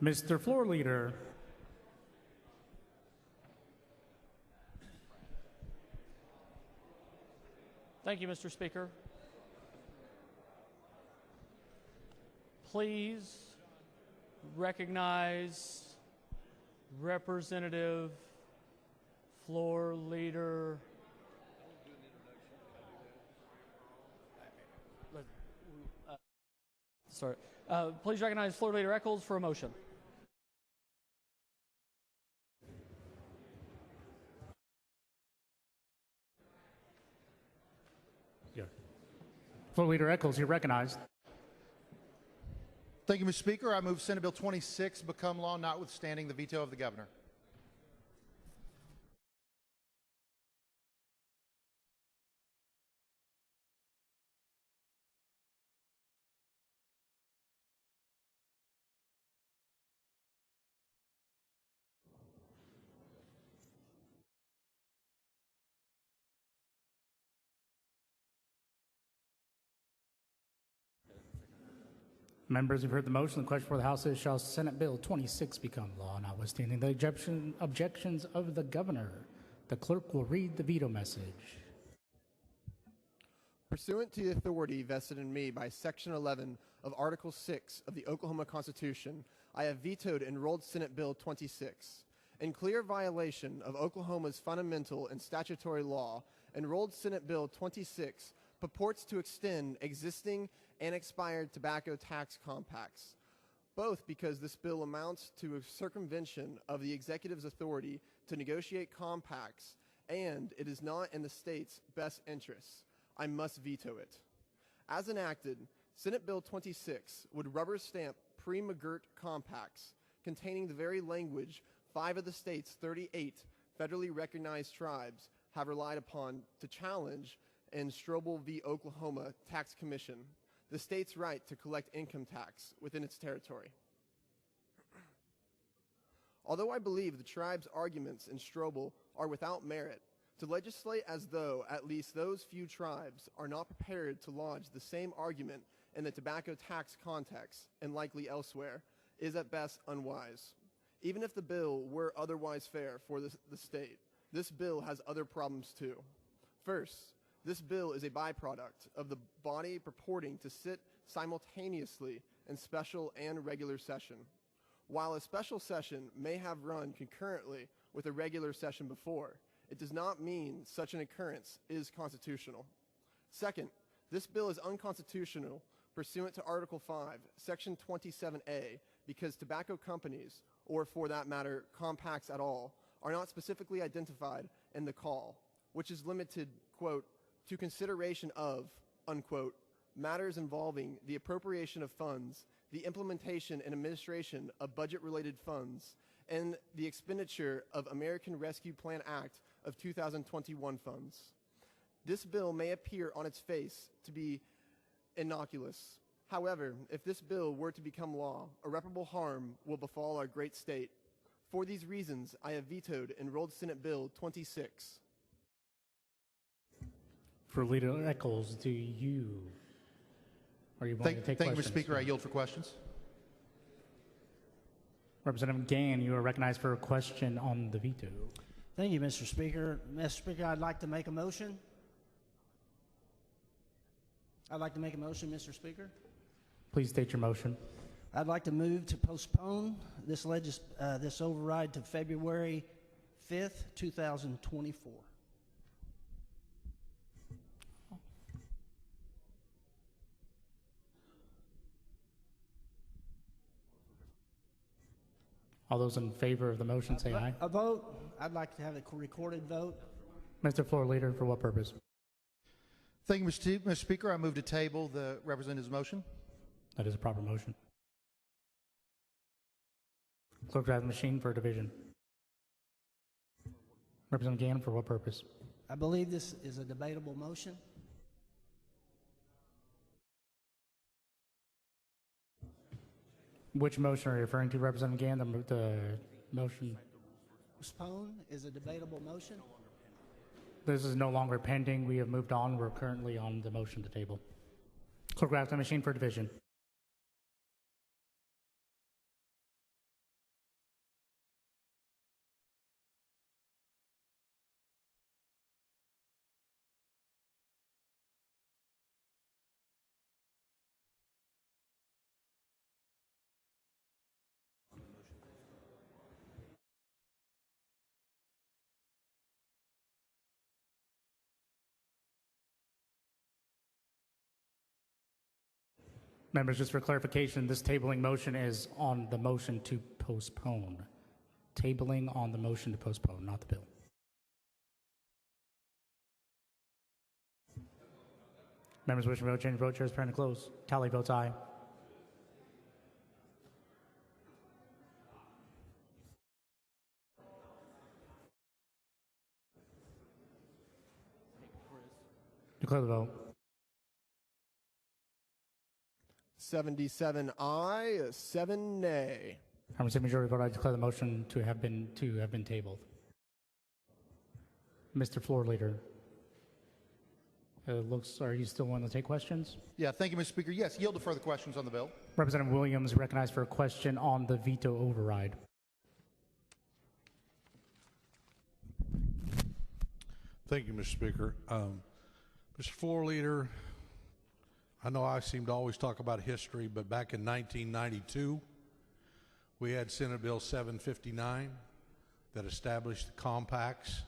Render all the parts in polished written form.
Mr. Floor Leader. Thank you, Mr. Speaker. Please recognize Representative Floor Leader. Please recognize Floor Leader Eccles for a motion. Floor Leader Eccles, you're recognized. Thank you, Mr. Speaker. I move Senate Bill 26 become law, notwithstanding the veto of the governor. Members, you've heard the motion. The question for the House is, shall Senate Bill 26 become law, notwithstanding the objections of the governor? The clerk will read the veto message. Pursuant to the authority vested in me by Section 11 of Article 6 of the Oklahoma Constitution, I have vetoed enrolled Senate Bill 26. In clear violation of Oklahoma's fundamental and statutory law, enrolled Senate Bill 26 purports to extend existing and expired tobacco tax compacts, both because this bill amounts to a circumvention of the executive's authority to negotiate compacts and it is not in the state's best interests. I must veto it. As enacted, Senate Bill 26 would rubber stamp pre-McGirt compacts containing the very language 5 of the state's 38 federally recognized tribes have relied upon to challenge in Strobel v. Oklahoma Tax Commission the state's right to collect income tax within its territory. Although I believe the tribe's arguments in Strobel are without merit, to legislate as though at least those few tribes are not prepared to lodge the same argument in the tobacco tax context and likely elsewhere is at best unwise. Even if the bill were otherwise fair for the state, this bill has other problems too. First, this bill is a byproduct of the body purporting to sit simultaneously in special and regular session. While a special session may have run concurrently with a regular session before, it does not mean such an occurrence is constitutional. Second, this bill is unconstitutional pursuant to Article 5, Section 27A, because tobacco companies, or for that matter, compacts at all, are not specifically identified in the call, which is limited, quote, to consideration of, unquote, matters involving the appropriation of funds, the implementation and administration of budget-related funds, and the expenditure of American Rescue Plan Act of 2021 funds. This bill may appear on its face to be innocuous. However, if this bill were to become law, irreparable harm will befall our great state. For these reasons, I have vetoed enrolled Senate Bill 26. For Leader Eccles, are you willing to take questions? Thank you, Mr. Speaker. I yield for questions. Representative Gann, you are recognized for a question on the veto. Thank you, Mr. Speaker. Mr. Speaker, I'd like to make a motion. Mr. Speaker. Please state your motion. I'd like to move to postpone this override to February 5th, 2024. All those in favor of the motion say aye. A vote. I'd like to have a recorded vote. Mr. Floor Leader, for what purpose? Thank you, Mr. Speaker. I move to table the representative's motion. That is a proper motion. Clerk, drive the machine for division. Representative Gann, for what purpose? I believe this is a debatable motion. Which motion are you referring to, Representative Gann? The motion? Postpone is a debatable motion. This is no longer pending. We have moved on. We're currently on the motion to table. Clerk, drive the machine for division. Members, just for clarification, this tabling motion is on the motion to postpone. Tabling on the motion to postpone, not the bill. Members wishing to vote, change vote. Chair is preparing to close. Tally votes aye. Declare the vote. 77 aye, 7 nay. I'm receiving majority vote. I declare the motion to have been tabled. Mr. Floor Leader, are you still willing to take questions? Yeah, thank you, Mr. Speaker. Yes, yield to further questions on the bill. Representative Williams recognized for a question on the veto override. Thank you, Mr. Speaker. Mr. Floor Leader, I know I seem to always talk about history, but back in 1992, we had Senate Bill 759 that established the compacts.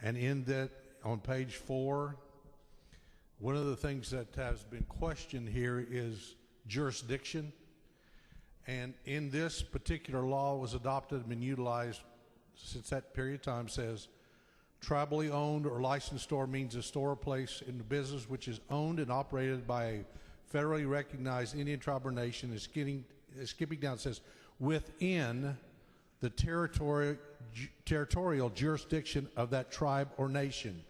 And in that, on page 4, one of the things that has been questioned here is jurisdiction. And in this particular law was adopted and been utilized since that period of time says, tribally owned or licensed store means a store or place in the business which is owned and operated by a federally recognized Indian tribe or nation. Is skipping down, it says, within the territorial jurisdiction of that tribe or nation.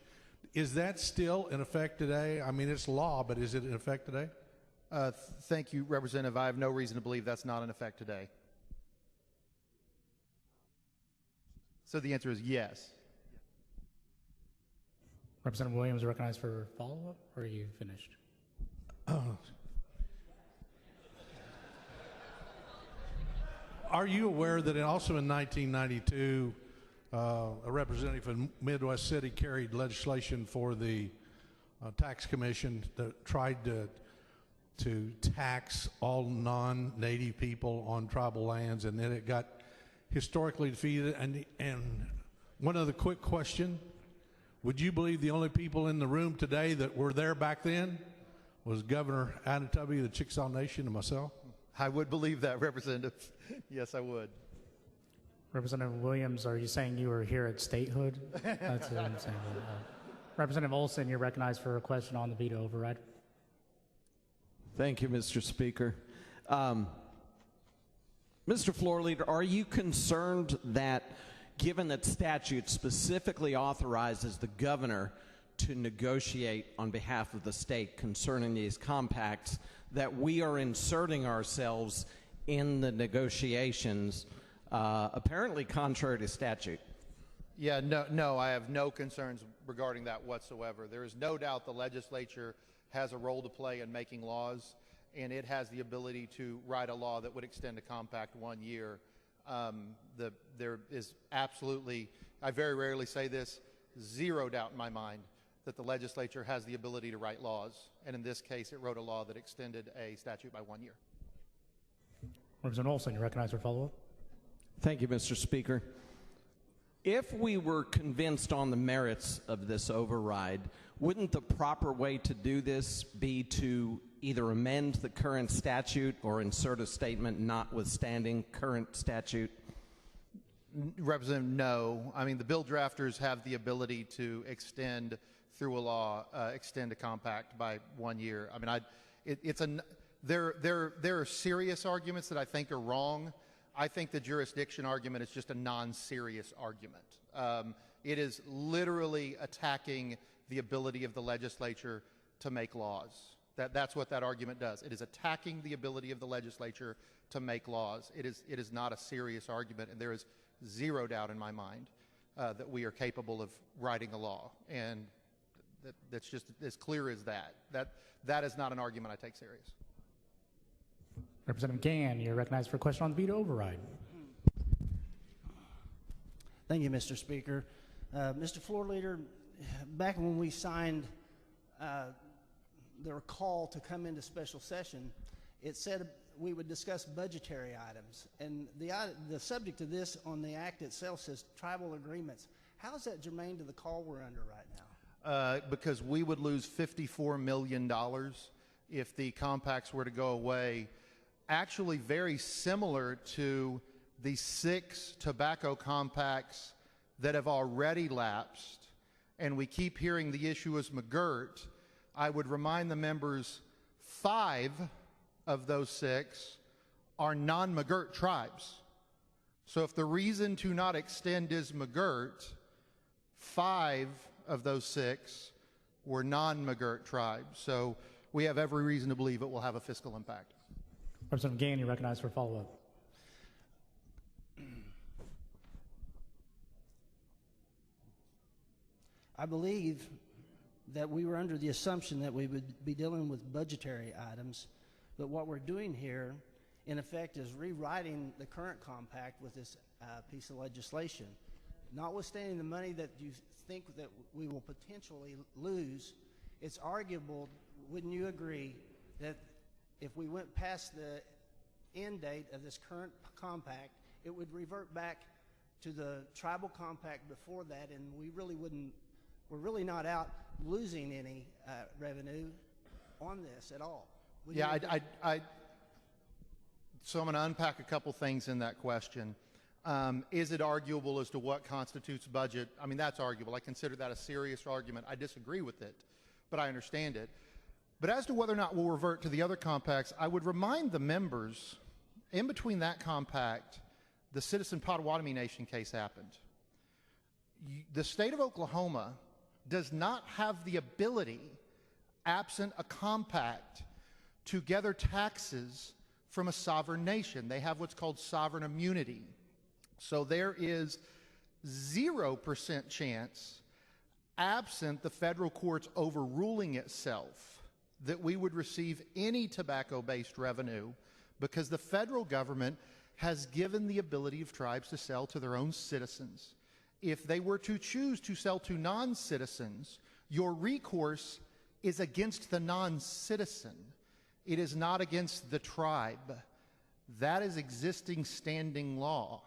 Is that still in effect today? I mean, it's law, but is it in effect today? Thank you, Representative. I have no reason to believe that's not in effect today. So the answer is yes. Representative Williams recognized for follow-up, or are you finished? Are you aware that also in 1992, a representative from Midwest City carried legislation for the tax commission that tried to tax all non-native people on tribal lands, and then it got historically defeated? And one other quick question. Would you believe the only people in the room today that were there back then was Governor Anatobi, the Chickasaw Nation, and myself? I would believe that, Representative. Yes, I would. Representative Williams, are you saying you were here at statehood? That's what I'm saying. Representative Olson, you're recognized for a question on the veto override. Thank you, Mr. Speaker. Mr. Floor Leader, are you concerned that given that statute specifically authorizes the governor to negotiate on behalf of the state concerning these compacts, that we are inserting ourselves in the negotiations, apparently contrary to statute? Yeah, no, I have no concerns regarding that whatsoever. There is no doubt the legislature has a role to play in making laws, and it has the ability to write a law that would extend a compact 1 year. There is absolutely, I very rarely say this, zero doubt in my mind that the legislature has the ability to write laws. And in this case, it wrote a law that extended a statute by 1 year. Representative Olson, you recognized for follow-up. Thank you, Mr. Speaker. If we were convinced on the merits of this override, wouldn't the proper way to do this be to either amend the current statute or insert a statement notwithstanding current statute? Representative, no. I mean, the bill drafters have the ability to extend through a law, extend a compact by 1 year. I mean, there are serious arguments that I think are wrong. I think the jurisdiction argument is just a non-serious argument. It is literally attacking the ability of the legislature to make laws. That's what that argument does. It is attacking the ability of the legislature to make laws. It is not a serious argument, and there is zero doubt in my mind that we are capable of writing a law. And that's just as clear as that. That is not an argument I take serious. Representative Gann, you're recognized for a question on the veto override. Thank you, Mr. Speaker. Mr. Floor Leader, back when we signed the call to come into special session, it said we would discuss budgetary items. And the subject of this on the act itself says tribal agreements. How is that germane to the call we're under right now? Because we would lose $54 million if the compacts were to go away, actually very similar to the 6 tobacco compacts that have already lapsed, and we keep hearing the issue is McGirt. I would remind the members 5 of those 6 are non-McGirt tribes. So if the reason to not extend is McGirt, 5 of those 6 were non-McGirt tribes. So we have every reason to believe it will have a fiscal impact. Representative Gann, you're recognized for follow-up. I believe that we were under the assumption that we would be dealing with budgetary items, but what we're doing here, in effect, is rewriting the current compact with this piece of legislation. Notwithstanding the money that you think that we will potentially lose, it's arguable, wouldn't you agree, that if we went past the end date of this current compact, it would revert back to the tribal compact before that, and we're really not out losing any revenue on this at all. Yeah, so I'm going to unpack a couple things in that question. Is it arguable as to what constitutes budget? I mean, that's arguable. I consider that a serious argument. I disagree with it, but I understand it. But as to whether or not we'll revert to the other compacts, I would remind the members, in between that compact, the Citizen Potawatomi Nation case happened. The state of Oklahoma does not have the ability, absent a compact, to gather taxes from a sovereign nation. They have what's called sovereign immunity. So there is 0% chance, absent the federal courts overruling itself, that we would receive any tobacco-based revenue, because the federal government has given the ability of tribes to sell to their own citizens. If they were to choose to sell to non-citizens, your recourse is against the non-citizen. It is not against the tribe. That is existing standing law.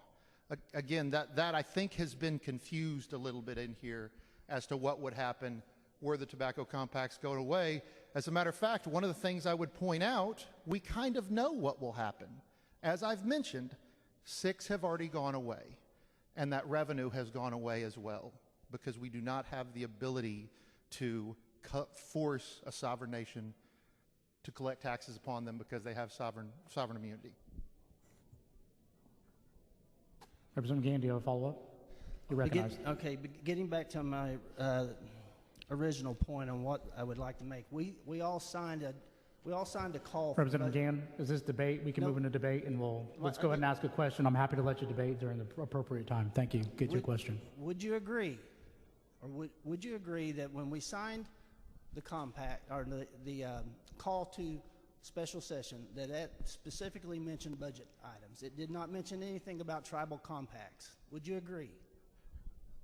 Again, that I think has been confused a little bit in here as to what would happen were the tobacco compacts going away. As a matter of fact, one of the things I would point out, we kind of know what will happen. As I've mentioned, 6 have already gone away, and that revenue has gone away as well, because we do not have the ability to force a sovereign nation to collect taxes upon them because they have sovereign immunity. Representative Gann, do you have a follow-up? You're recognized. Getting back to my original point on what I would like to make, we all signed a call. Representative Gann, is this debate? We can move into debate, and let's go ahead and ask a question. I'm happy to let you debate during the appropriate time. Thank you. Get your question. Would you agree, or would you agree that when we signed the compact or the call to special session, that specifically mentioned budget items? It did not mention anything about tribal compacts. Would you agree?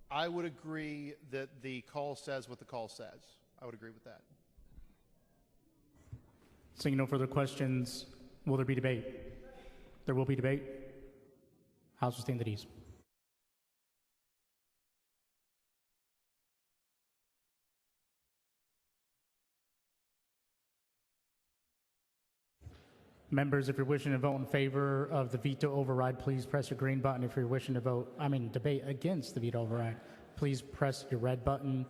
I would agree that the call says what the call says. I would agree with that. Seeing no further questions, will there be debate? There will be debate. House will stand at ease. Members, if you're wishing to vote in favor of the veto override, please press your green button. If you're wishing to debate against the veto override, please press your red button.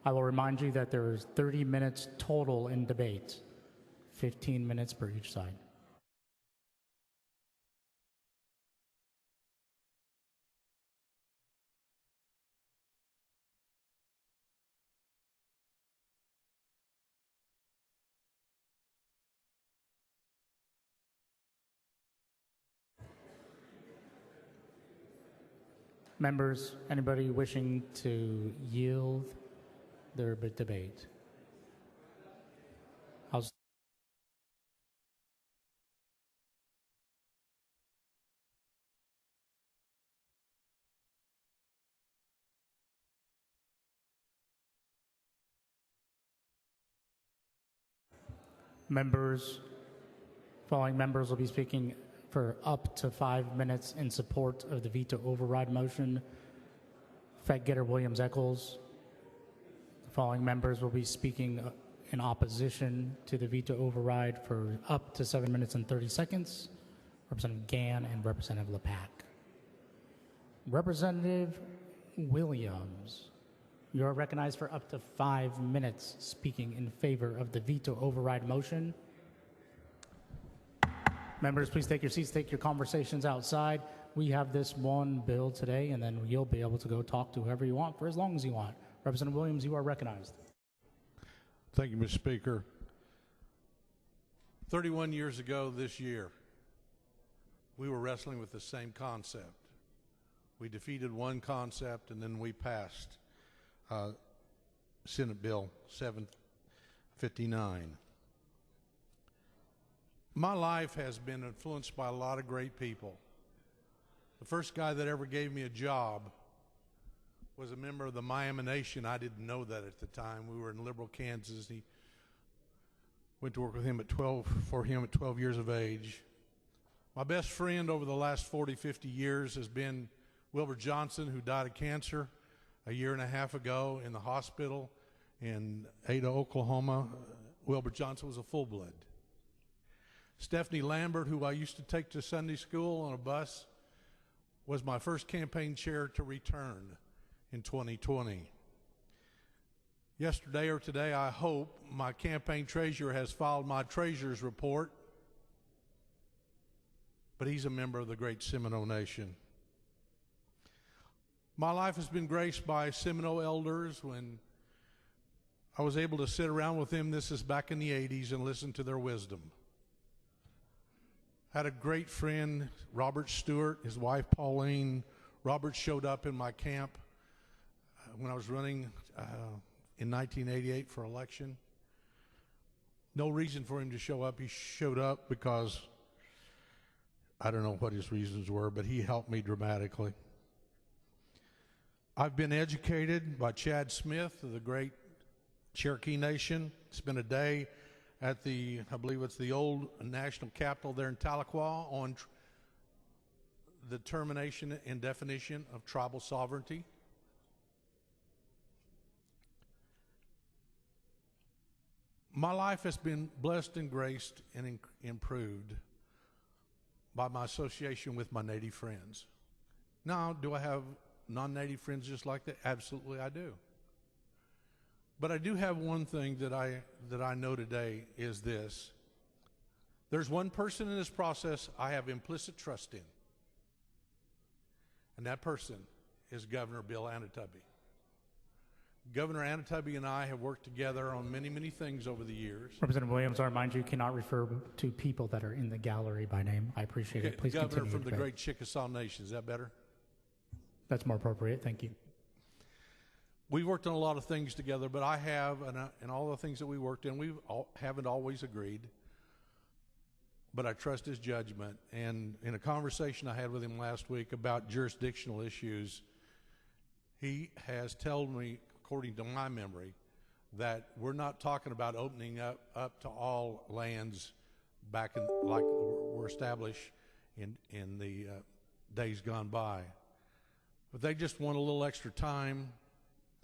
I will remind you that there is 30 minutes total in debate, 15 minutes per each side. Members, anybody wishing to yield their debate? Following members will be speaking for up to 5 minutes in support of the veto override motion. Fed Getter Williams Eccles. The following members will be speaking in opposition to the veto override for up to 7 minutes and 30 seconds, Representative Gann and Representative LePac. Representative Williams, you are recognized for up to 5 minutes speaking in favor of the veto override motion. Members, please take your seats, take your conversations outside. We have this one bill today, and then you'll be able to go talk to whoever you want for as long as you want. Representative Williams, you are recognized. Thank you, Mr. Speaker. 31 years ago this year, we were wrestling with the same concept. We defeated one concept, and then we passed Senate Bill 759. My life has been influenced by a lot of great people. The first guy that ever gave me a job was a member of the Miami Nation. I didn't know that at the time. We were in Liberal, Kansas. He went to work with him at 12 years of age. My best friend over the last 40, 50 years has been Wilbur Johnson, who died of cancer a year and a half ago in the hospital in Ada, Oklahoma. Wilbur Johnson was a full-blood. Stephanie Lambert, who I used to take to Sunday school on a bus, was my first campaign chair to return in 2020. Yesterday or today, I hope, my campaign treasurer has filed my treasurer's report, but he's a member of the great Seminole Nation. My life has been graced by Seminole elders. When I was able to sit around with them, this is back in the 80s, and listen to their wisdom. I had a great friend, Robert Stewart, his wife Pauline. Robert showed up in my camp when I was running in 1988 for election. No reason for him to show up. He showed up because I don't know what his reasons were, but he helped me dramatically. I've been educated by Chad Smith of the great Cherokee Nation. Spent a day at I believe it's the old national capital there in Tahlequah on the termination and definition of tribal sovereignty. My life has been blessed and graced and improved by my association with my Native friends. Now, do I have non-Native friends just like that? Absolutely, I do. But I do have one thing that I know today is this. There's one person in this process I have implicit trust in, and that person is Governor Bill Anatubby. Governor Anatubby and I have worked together on many, many things over the years. Representative Williams, I remind you cannot refer to people that are in the gallery by name. I appreciate it. Please Governor continue. from the great Chickasaw Nation. Is that better? That's more appropriate. Thank you. We worked on a lot of things together, but I have, and all the things that we worked in, haven't always agreed. But I trust his judgment. And in a conversation I had with him last week about jurisdictional issues, he has told me, according to my memory, that we're not talking about opening up to all lands back in, like were established in the days gone by. But they just want a little extra time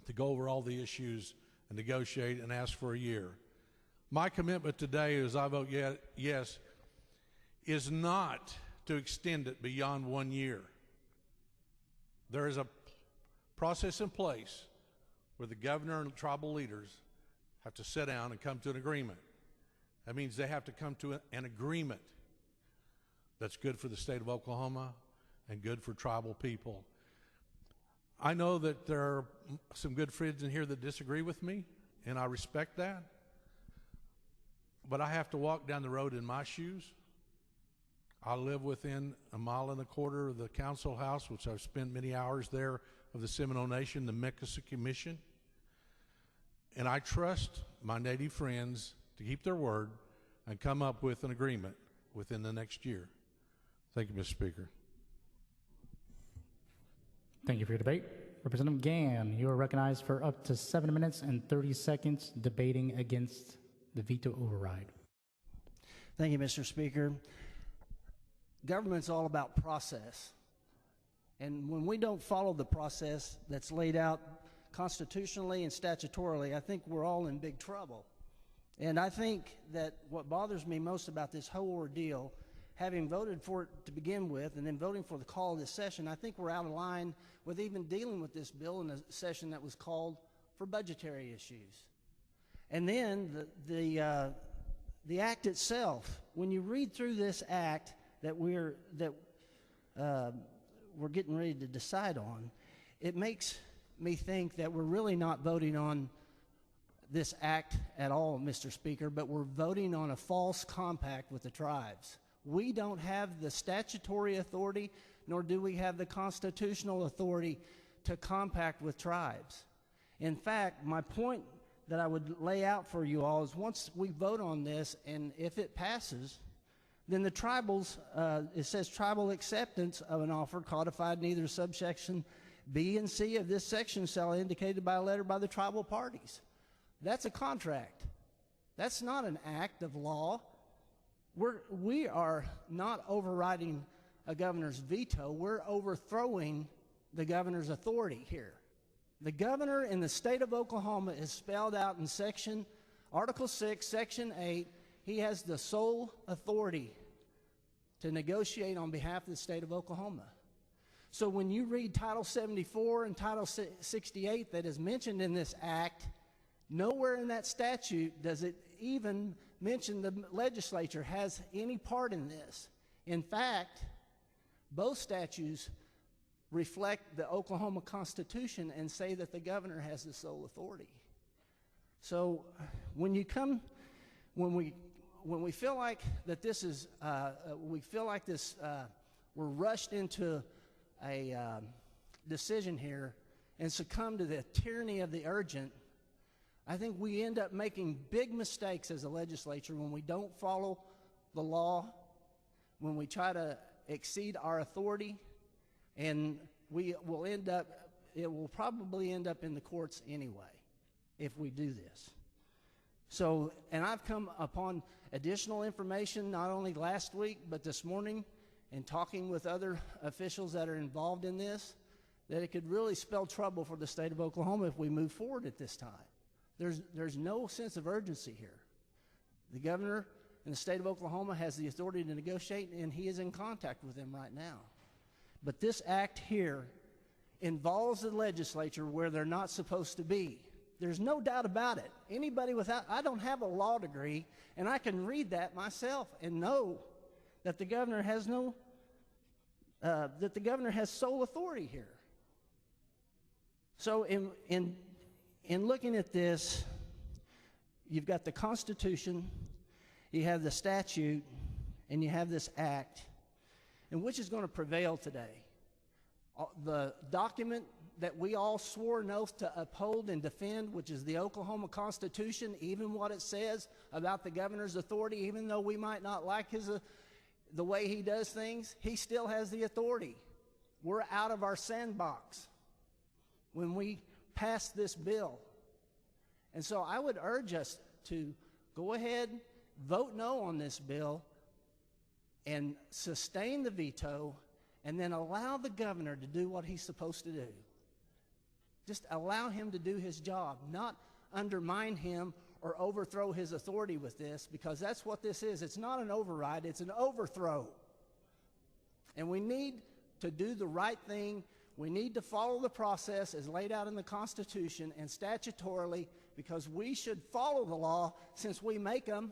to go over all the issues and negotiate and ask for a year. My commitment today, as I vote yes, is not to extend it beyond 1 year. There is a process in place where the governor and tribal leaders have to sit down and come to an agreement. That means they have to come to an agreement that's good for the state of Oklahoma and good for tribal people. I know that there are some good friends in here that disagree with me, and I respect that. But I have to walk down the road in my shoes. I live within 1.25 miles of the council house, which I've spent many hours there, of the Seminole Nation, the Miccosukee Commission. And I trust my Native friends to keep their word and come up with an agreement within the next year. Thank you, Mr. Speaker. Thank you for your debate. Representative Gann, you are recognized for up to 7 minutes and 30 seconds debating against the veto override. Thank you, Mr. Speaker. Government's all about process. And when we don't follow the process that's laid out constitutionally and statutorily, I think we're all in big trouble. And I think that what bothers me most about this whole ordeal, having voted for it to begin with and then voting for the call of this session, I think we're out of line with even dealing with this bill in a session that was called for budgetary issues. And then the act itself, when you read through this act that we're getting ready to decide on, it makes me think that we're really not voting on this act at all, Mr. Speaker, but we're voting on a false compact with the tribes. We don't have the statutory authority, nor do we have the constitutional authority to compact with tribes. In fact, my point that I would lay out for you all is once we vote on this, and if it passes, then the tribals, it says tribal acceptance of an offer codified in either subsection B and C of this section shall indicated by a letter by the tribal parties. That's a contract. That's not an act of law. We are not overriding a governor's veto. We're overthrowing the governor's authority here. The governor in the state of Oklahoma is spelled out in Article 6, Section 8. He has the sole authority to negotiate on behalf of the state of Oklahoma. So when you read Title 74 and Title 68 that is mentioned in this act, nowhere in that statute does it even mention the legislature has any part in this. In fact, both statutes reflect the Oklahoma Constitution and say that the governor has the sole authority. So when we feel like that this is, we're rushed into a decision here and succumb to the tyranny of the urgent, I think we end up making big mistakes as a legislature when we don't follow the law, when we try to exceed our authority, and it will probably end up in the courts anyway if we do this. So, and I've come upon additional information not only last week but this morning in talking with other officials that are involved in this, that it could really spell trouble for the state of Oklahoma if we move forward at this time. There's no sense of urgency here. The governor in the state of Oklahoma has the authority to negotiate, and he is in contact with them right now. But this act here involves the legislature where they're not supposed to be. There's no doubt about it. I don't have a law degree, and I can read that myself and know that the governor has sole authority here. So in looking at this, you've got the Constitution, you have the statute, and you have this act. And which is going to prevail today? The document that we all swore an oath to uphold and defend, which is the Oklahoma Constitution, even what it says about the governor's authority, even though we might not like the way he does things, he still has the authority. We're out of our sandbox when we pass this bill. And so I would urge us to go ahead, vote no on this bill, and sustain the veto, and then allow the governor to do what he's supposed to do. Just allow him to do his job, not undermine him or overthrow his authority with this, because that's what this is. It's not an override, it's an overthrow. And we need to do the right thing. We need to follow the process as laid out in the Constitution and statutorily, because we should follow the law since we make them.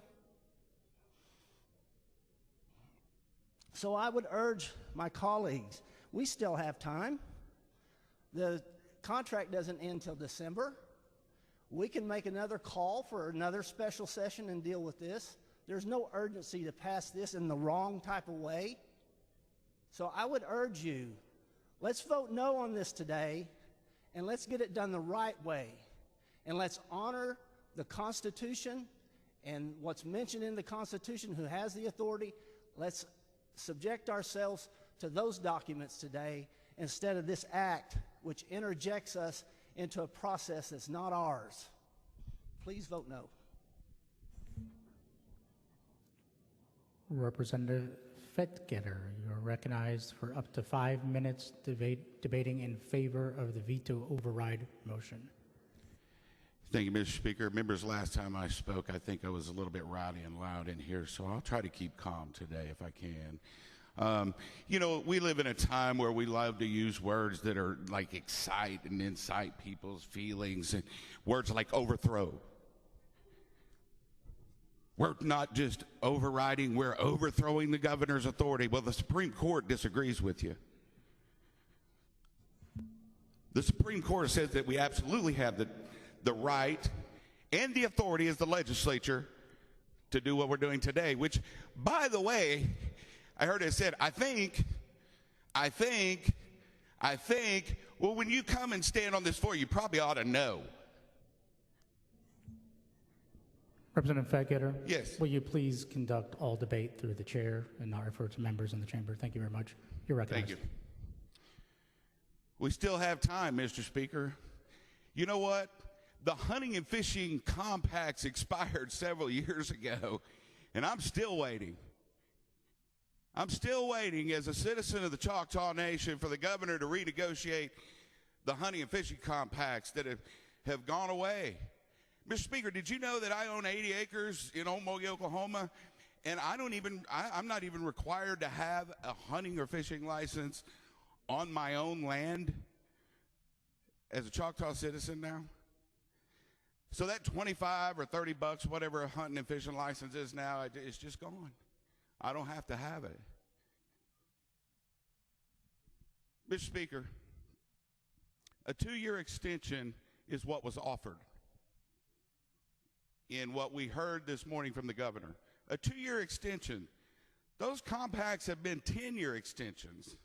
So I would urge my colleagues, we still have time. The contract doesn't end till December. We can make another call for another special session and deal with this. There's no urgency to pass this in the wrong type of way. So I would urge you, let's vote no on this today, and let's get it done the right way. And let's honor the Constitution and what's mentioned in the Constitution, who has the authority. Let's subject ourselves to those documents today instead of this act, which interjects us into a process that's not ours. Please vote no. Representative Fettgetter, you are recognized for up to 5 minutes debating in favor of the veto override motion. Thank you, Mr. Speaker. Members, last time I spoke, I think I was a little bit rowdy and loud in here, so I'll try to keep calm today if I can. You know, we live in a time where we love to use words that are like excite and incite people's feelings, and words like overthrow. We're not just overriding, we're overthrowing the governor's authority. Well, the Supreme Court disagrees with you. The Supreme Court says that we absolutely have the right and the authority as the legislature to do what we're doing today, which, by the way, I heard it said, I think, well, when you come and stand on this floor, you probably ought to know. Representative Fegetter? Yes. Will you please conduct all debate through the chair and not refer to members in the chamber? Thank you very much. You're recognized. Thank you. We still have time, Mr. Speaker. You know what? The hunting and fishing compacts expired several years ago, and I'm still waiting. I'm still waiting as a citizen of the Choctaw Nation for the governor to renegotiate the hunting and fishing compacts that have gone away. Mr. Speaker, did you know that I own 80 acres in Okla, Oklahoma, and I'm not even required to have a hunting or fishing license on my own land as a Choctaw citizen now? So that 25 or 30 bucks, whatever a hunting and fishing license is now, it's just gone. I don't have to have it. Mr. Speaker, a 2-year extension is what was offered in what we heard this morning from the governor. A 2-year extension. Those compacts have been 10-year extensions.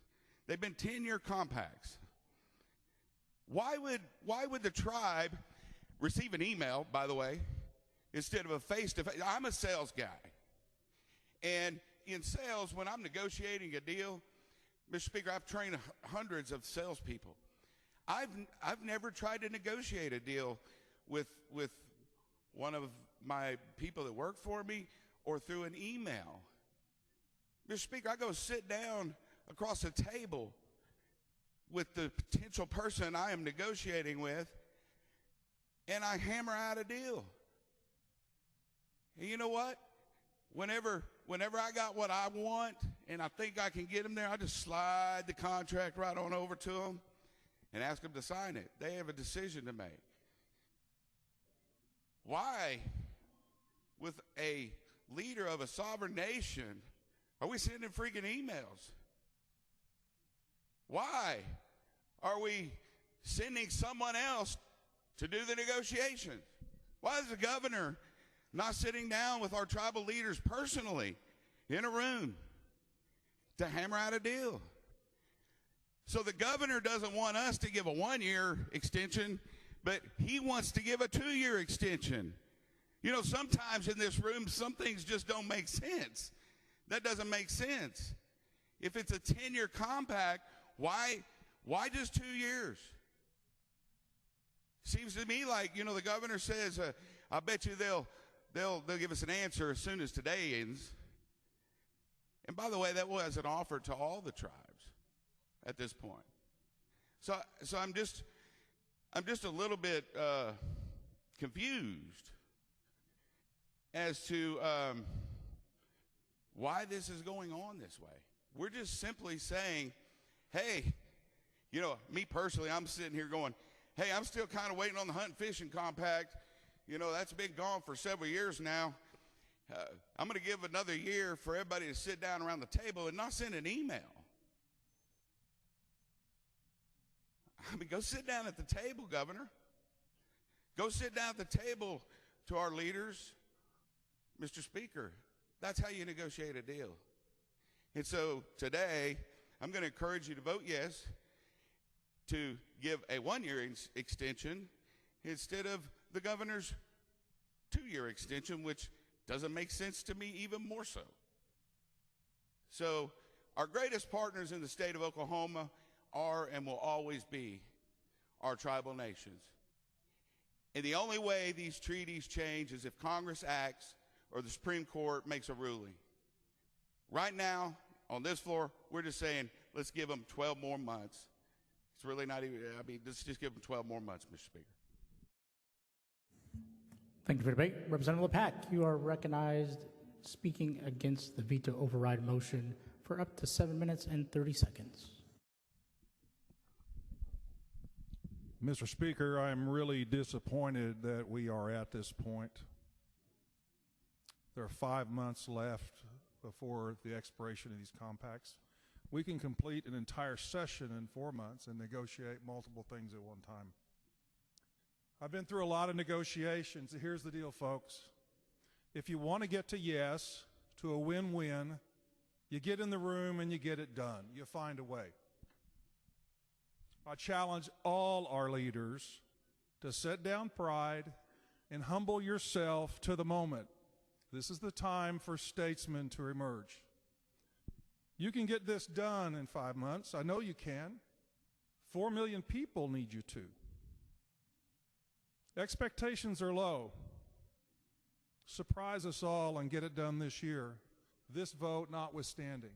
They've been 10-year compacts. Why would the tribe receive an email, by the way, instead of a face-to-face? I'm a sales guy. And in sales, when I'm negotiating a deal, Mr. Speaker, I've trained hundreds of salespeople. I've never tried to negotiate a deal with one of my people that work for me or through an email. Mr. Speaker, I go sit down across the table with the potential person I am negotiating with, and I hammer out a deal. And you know what? Whenever I got what I want and I think I can get them there, I just slide the contract right on over to them and ask them to sign it. They have a decision to make. Why, with a leader of a sovereign nation, are we sending freaking emails? Why are we sending someone else to do the negotiations? Why is the governor not sitting down with our tribal leaders personally in a room to hammer out a deal? So the governor doesn't want us to give a 1-year extension, but he wants to give a 2-year extension. You know, sometimes in this room, some things just don't make sense. That doesn't make sense. If it's a 10-year compact, why just 2 years? Seems to me like, you know, the governor says, I bet you they'll give us an answer as soon as today ends. And by the way, that was an offer to all the tribes at this point. So I'm just a little bit confused as to why this is going on this way. We're just simply saying, hey, you know, me personally, I'm sitting here going, hey, I'm still kind of waiting on the hunt and fishing compact. You know, that's been gone for several years now. I'm going to give another year for everybody to sit down around the table and not send an email. I mean, go sit down at the table, Governor. Go sit down at the table to our leaders. Mr. Speaker, that's how you negotiate a deal. And so today, I'm going to encourage you to vote yes to give a 1-year extension instead of the governor's 2-year extension, which doesn't make sense to me even more so. So our greatest partners in the state of Oklahoma are and will always be our tribal nations. And the only way these treaties change is if Congress acts or the Supreme Court makes a ruling. Right now, on this floor, we're just saying, let's give them 12 more months. It's really not even, let's just give them 12 more months, Mr. Speaker. Thank you for the debate. Representative LePack, you are recognized speaking against the veto override motion for up to 7 minutes and 30 seconds. Mr. Speaker, I am really disappointed that we are at this point. There are 5 months left before the expiration of these compacts. We can complete an entire session in 4 months and negotiate multiple things at one time. I've been through a lot of negotiations. Here's the deal, folks. If you want to get to yes, to a win-win, you get in the room and you get it done. You find a way. I challenge all our leaders to set down pride and humble yourself to the moment. This is the time for statesmen to emerge. You can get this done in 5 months. I know you can. 4 million people need you to. Expectations are low. Surprise us all and get it done this year. This vote notwithstanding.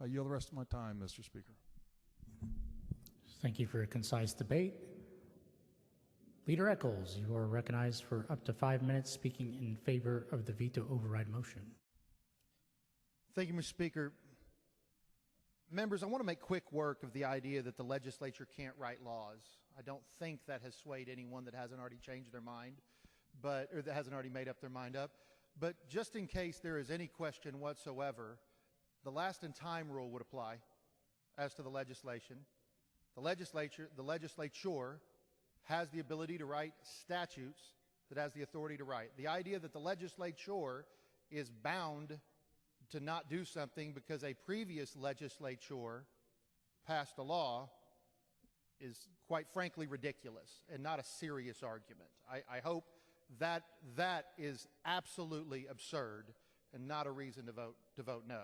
I yield the rest of my time, Mr. Speaker. Thank you for a concise debate. Leader Eccles, you are recognized for up to 5 minutes speaking in favor of the veto override motion. Thank you, Mr. Speaker. Members, I want to make quick work of the idea that the legislature can't write laws. I don't think that has swayed anyone that hasn't already changed their mind, or that hasn't already made up their mind up. But just in case there is any question whatsoever, the last in time rule would apply as to the legislation. The legislature has the ability to write statutes that has the authority to write. The idea that the legislature is bound to not do something because a previous legislature passed a law is quite frankly ridiculous and not a serious argument. I hope that that is absolutely absurd and not a reason to vote no.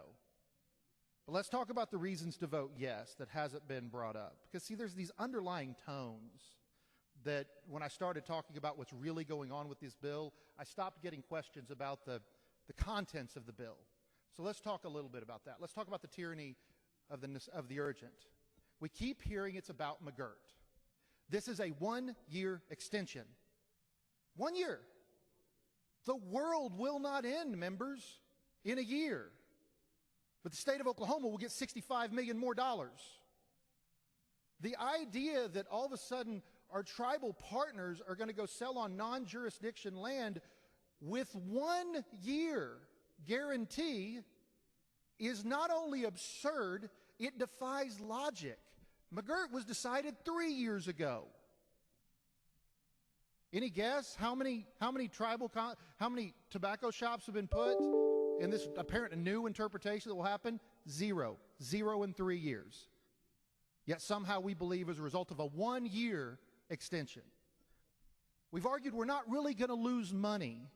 But let's talk about the reasons to vote yes that hasn't been brought up. Because see, there's these underlying tones that when I started talking about what's really going on with this bill, I stopped getting questions about the contents of the bill. So let's talk a little bit about that. Let's talk about the tyranny of the urgent. We keep hearing it's about McGirt. This is a 1-year extension. 1 year. The world will not end, members, in a year. But the state of Oklahoma will get $65 million more. The idea that all of a sudden our tribal partners are going to go sell on non-jurisdiction land with 1 year guarantee is not only absurd, it defies logic. McGirt was decided 3 years ago. Any guess how many tobacco shops have been put in this apparent new interpretation that will happen? Zero. 0 in 3 years. Yet somehow we believe as a result of a 1 year extension. We've argued we're not really going to lose money.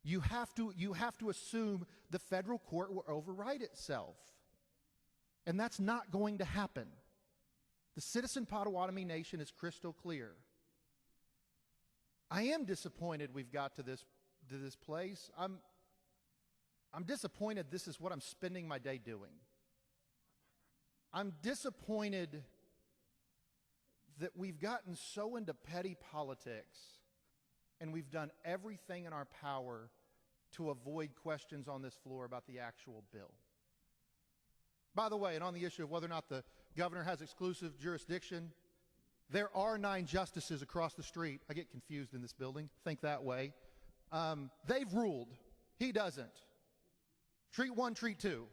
You have to assume the federal court will override itself. And that's not going to happen. The Citizen Potawatomi Nation is crystal clear. I am disappointed we've got to this place. I'm disappointed this is what I'm spending my day doing. I'm disappointed that we've gotten so into petty politics and we've done everything in our power to avoid questions on this floor about the actual bill. By the way, and on the issue of whether or not the governor has exclusive jurisdiction, there are 9 justices across the street. I get confused in this building. Think that way. They've ruled. He doesn't. Treat 1, treat 2.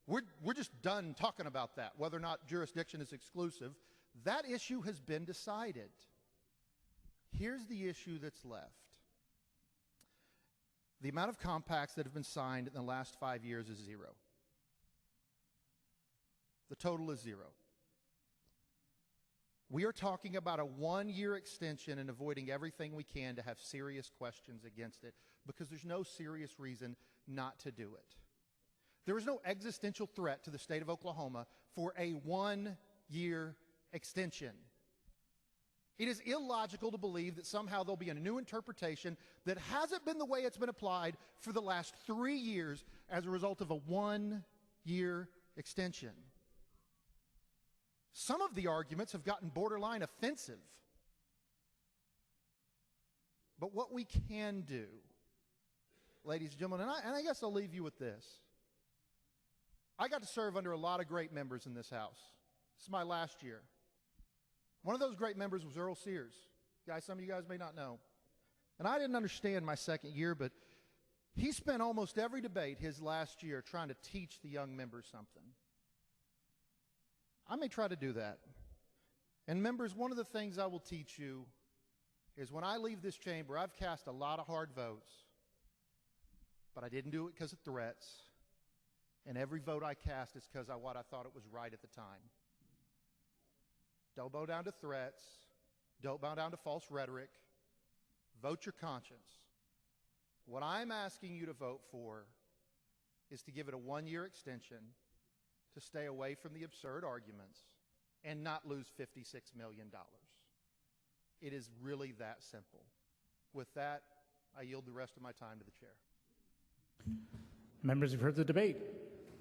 We're just done talking about that, whether or not jurisdiction is exclusive. That issue has been decided. Here's the issue that's left. The amount of compacts that have been signed in the last 5 years is 0. The total is 0. We are talking about a 1 year extension and avoiding everything we can to have serious questions against it because there's no serious reason not to do it. There is no existential threat to the state of Oklahoma for a 1 year extension. It is illogical to believe that somehow there'll be a new interpretation that hasn't been the way it's been applied for the last 3 years as a result of a 1 year extension. Some of the arguments have gotten borderline offensive. But what we can do, ladies and gentlemen, and I guess I'll leave you with this. I got to serve under a lot of great members in this House. This is my last year. One of those great members was Earl Sears. Guys, some of you guys may not know. And I didn't understand my second year, but he spent almost every debate his last year trying to teach the young members something. I may try to do that. And members, one of the things I will teach you is when I leave this chamber, I've cast a lot of hard votes, but I didn't do it because of threats. And every vote I cast is because of what I thought it was right at the time. Don't bow down to threats. Don't bow down to false rhetoric. Vote your conscience. What I'm asking you to vote for is to give it a one-year extension, to stay away from the absurd arguments, and not lose $56 million. It is really that simple. With that, I yield the rest of my time to the chair. Members, you've heard the debate.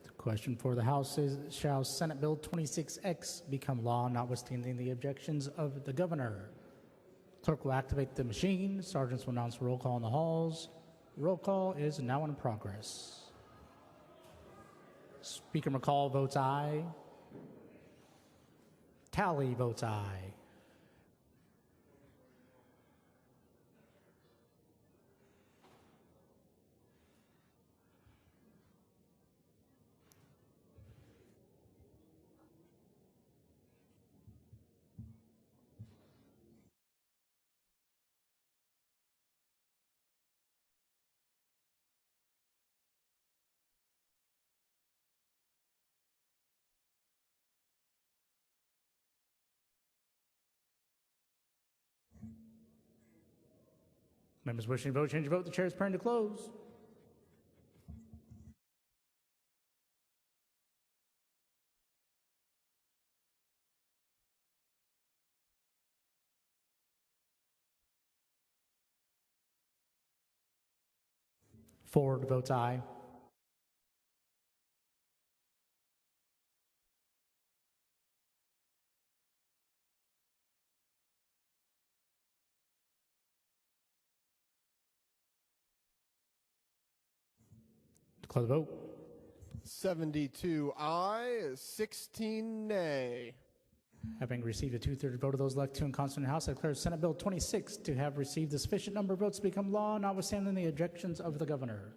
The question for the House is, shall Senate Bill 26X become law, notwithstanding the objections of the governor? Clerk will activate the machine. Sergeants will announce roll call in the halls. Roll call is now in progress. Speaker McCall votes aye. Talley votes aye. Members wishing to vote, change your vote. The chair is preparing to close. Ford votes aye. Declare the vote. 72 aye, 16 nay. Having received a two-thirds vote of those elected to and constituted in the House, I declare Senate Bill 26 to have received a sufficient number of votes to become law, notwithstanding the objections of the governor.